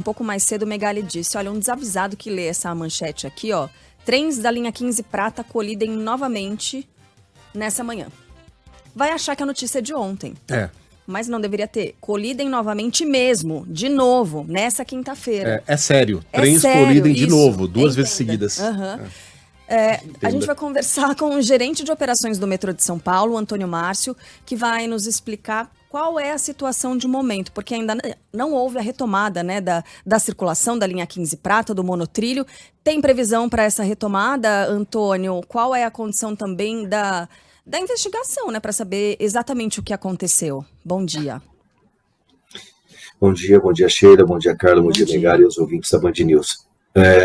Um pouco mais cedo, o Megali disse, olha, um desavisado que lê essa manchete aqui, ó, trens da linha 15 Prata colidem novamente nessa manhã. Vai achar que a notícia é de ontem. Mas não deveria ter. Colidem novamente mesmo, de novo, nessa quinta-feira. É sério. Trens colidem de novo, duas vezes seguidas. A gente vai conversar com o gerente de operações do metrô de São Paulo, Antônio Márcio, que vai nos explicar qual é a situação de momento, porque ainda não houve a retomada, né, da circulação da linha 15 Prata, do monotrilho. Tem previsão para essa retomada, Antônio? Qual é a condição também da investigação, né, para saber exatamente o que aconteceu? Bom dia. Bom dia, Sheila, bom dia, Carla, bom dia, Megali e os ouvintes da Band News.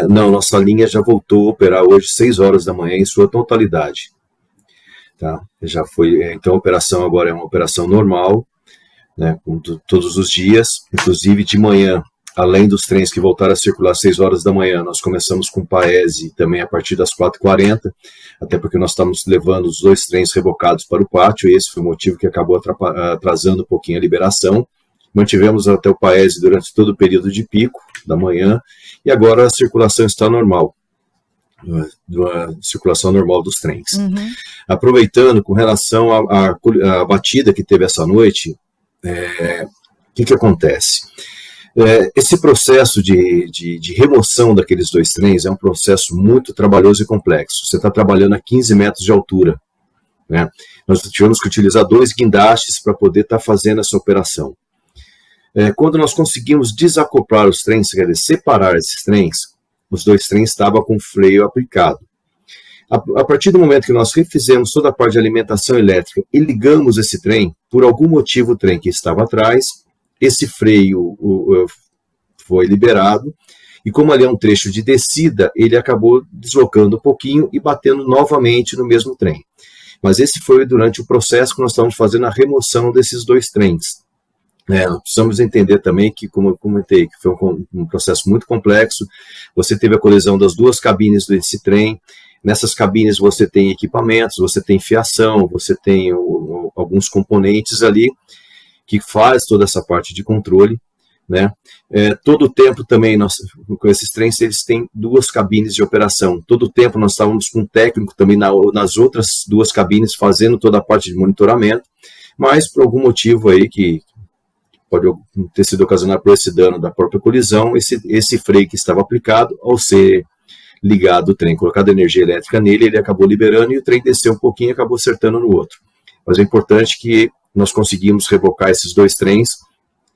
Não, nossa linha já voltou a operar hoje, 6 horas da manhã, em sua totalidade. Tá? Já foi, então a operação agora é uma operação normal, né, todos os dias, inclusive de manhã, além dos trens que voltaram a circular às 6 horas da manhã, nós começamos com Paese também a partir das 4h40, até porque nós estamos levando os 2 trens rebocados para o pátio, e esse foi o motivo que acabou atrasando um pouquinho a liberação. Mantivemos até o Paese durante todo o período de pico da manhã, e agora a circulação está normal, a circulação normal dos trens. Uhum. Aproveitando, com relação à batida que teve essa noite, o que acontece? Esse processo de remoção daqueles 2 trens é um processo muito trabalhoso e complexo. Você está trabalhando a 15 metros de altura, né? Nós tivemos que utilizar 2 guindastes para poder estar fazendo essa operação. Quando nós conseguimos desacoplar os trens, quer dizer, separar esses trens, os 2 trens estavam com freio aplicado. A partir do momento que nós refizemos toda a parte de alimentação elétrica e ligamos esse trem, por algum motivo o trem que estava atrás, esse freio foi liberado, e como ali é um trecho de descida, ele acabou deslocando um pouquinho e batendo novamente no mesmo trem. Mas esse foi durante o processo que nós estávamos fazendo a remoção desses 2 trens. Nós precisamos entender também que, como eu comentei, que foi um processo muito complexo. Você teve a colisão das 2 cabines desse trem. Nessas cabines você tem equipamentos, você tem fiação, você tem alguns componentes ali que faz toda essa parte de controle, né? Todo o tempo também, com esses trens, eles têm 2 cabines de operação. Todo o tempo nós estávamos com um técnico também nas outras 2 cabines fazendo toda a parte de monitoramento, mas por algum motivo aí que pode ter sido ocasionado por esse dano da própria colisão, esse freio que estava aplicado, ao ser ligado o trem, colocado energia elétrica nele, ele acabou liberando e o trem desceu um pouquinho e acabou acertando no outro. Mas é importante que nós conseguimos rebocar esses 2 trens,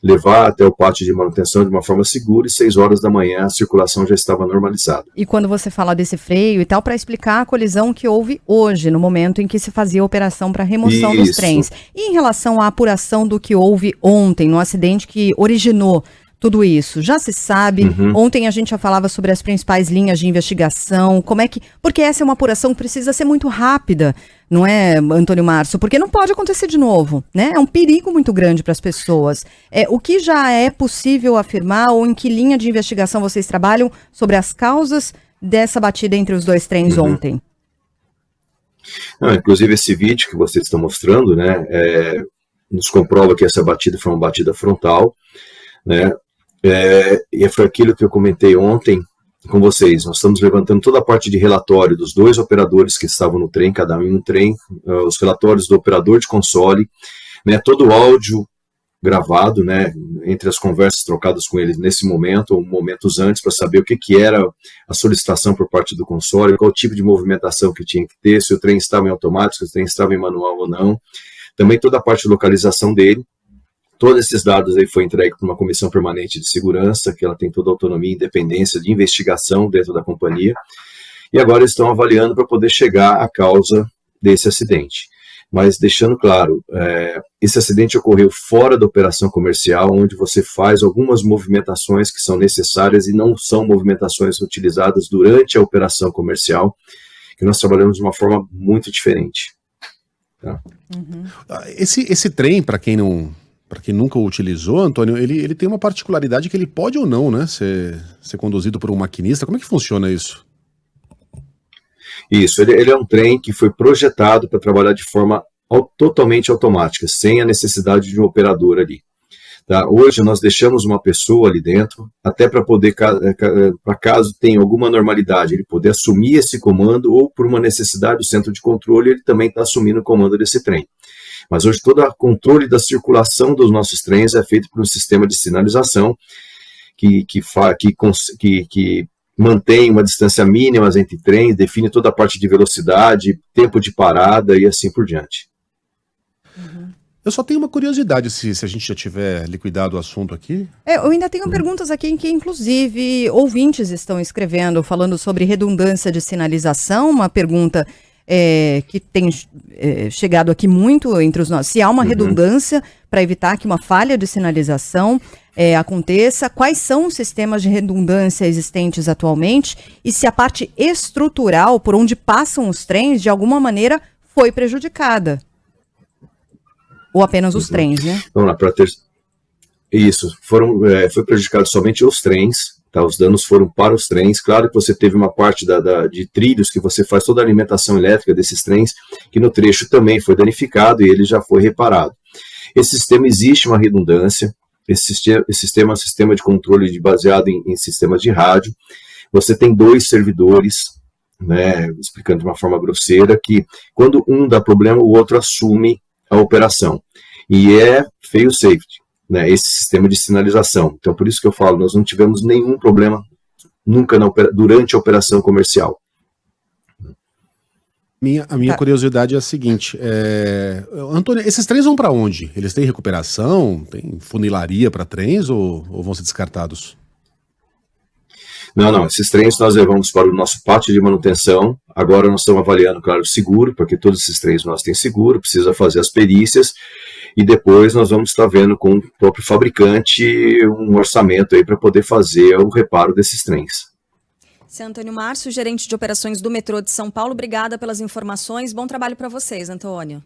levar até o pátio de manutenção de uma forma segura, e 6 horas da manhã a circulação já estava normalizada. E quando você fala desse freio e tal, para explicar a colisão que houve hoje, no momento em que se fazia a operação para remoção dos trens. E em relação à apuração do que houve ontem, no acidente que originou tudo isso, já se sabe, ontem a gente já falava sobre as principais linhas de investigação, porque essa é uma apuração que precisa ser muito rápida, não é, Antônio Márcio? Porque não pode acontecer de novo, né? É um perigo muito grande para as pessoas. O que já é possível afirmar, ou em que linha de investigação vocês trabalham sobre as causas dessa batida entre os 2 trens ontem? Inclusive esse vídeo que vocês estão mostrando, né, nos comprova que essa batida foi uma batida frontal, né? E foi aquilo que eu comentei ontem com vocês. Nós estamos levantando toda a parte de relatório dos 2 operadores que estavam no trem, cada um em um trem, os relatórios do operador de console, né, todo o áudio gravado, né, entre as conversas trocadas com eles nesse momento, ou momentos antes, para saber o que era a solicitação por parte do console, qual tipo de movimentação que tinha que ter, se o trem estava em automático, se o trem estava em manual ou não. Também toda a parte de localização dele. Todos esses dados aí foi entregue para uma comissão permanente de segurança, que ela tem toda a autonomia e independência de investigação dentro da companhia, e agora estão avaliando para poder chegar à causa desse acidente. Mas deixando claro, esse acidente ocorreu fora da operação comercial, onde você faz algumas movimentações que são necessárias e não são movimentações utilizadas durante a operação comercial, que nós trabalhamos de uma forma muito diferente. Tá? Esse trem, para quem nunca o utilizou, Antônio, ele tem uma particularidade que ele pode ou não, né, ser conduzido por um maquinista. Como é que funciona isso? Isso, ele é um trem que foi projetado para trabalhar de forma totalmente automática, sem a necessidade de um operador ali. Tá? Hoje nós deixamos uma pessoa ali dentro, até para poder, para caso tenha alguma normalidade, ele poder assumir esse comando, ou por uma necessidade do centro de controle, ele também está assumindo o comando desse trem. Mas hoje todo o controle da circulação dos nossos trens é feito por um sistema de sinalização que mantém uma distância mínima entre trens, define toda a parte de velocidade, tempo de parada e assim por diante. Eu só tenho uma curiosidade, se a gente já tiver liquidado o assunto aqui. Eu ainda tenho perguntas aqui em que, inclusive, ouvintes estão escrevendo, falando sobre redundância de sinalização, uma pergunta que tem chegado aqui muito entre os nossos. Se há uma redundância para evitar que uma falha de sinalização aconteça, quais são os sistemas de redundância existentes atualmente e se a parte estrutural por onde passam os trens, de alguma maneira, foi prejudicada. Ou apenas os trens, né? Vamos lá, isso, foi prejudicado somente os trens, tá? Os danos foram para os trens. Claro que você teve uma parte de trilhos que você faz toda a alimentação elétrica desses trens, que no trecho também foi danificado e ele já foi reparado. Esse sistema existe uma redundância, esse sistema é um sistema de controle baseado em sistemas de rádio. Você tem 2 servidores, né, explicando de uma forma grosseira, que quando um dá problema, o outro assume a operação, e fail safety, né, esse sistema de sinalização. Então, por isso que eu falo, nós não tivemos nenhum problema nunca durante a operação comercial. A minha curiosidade é a seguinte, Antônio, esses trens vão para onde? Eles têm recuperação? Tem funilaria para trens ou vão ser descartados? Não, esses trens nós levamos para o nosso pátio de manutenção. Agora nós estamos avaliando, claro, o seguro, porque todos esses trens nós têm seguro, precisa fazer as perícias, e depois nós vamos estar vendo com o próprio fabricante um orçamento aí para poder fazer o reparo desses trens. Seu Antônio Márcio, gerente de operações do metrô de São Paulo, obrigada pelas informações, bom trabalho para vocês, Antônio.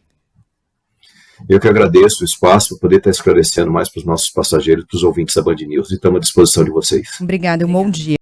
Eu que agradeço o espaço para poder estar esclarecendo mais para os nossos passageiros, para os ouvintes da Band News, e estamos à disposição de vocês. Obrigada, um bom dia.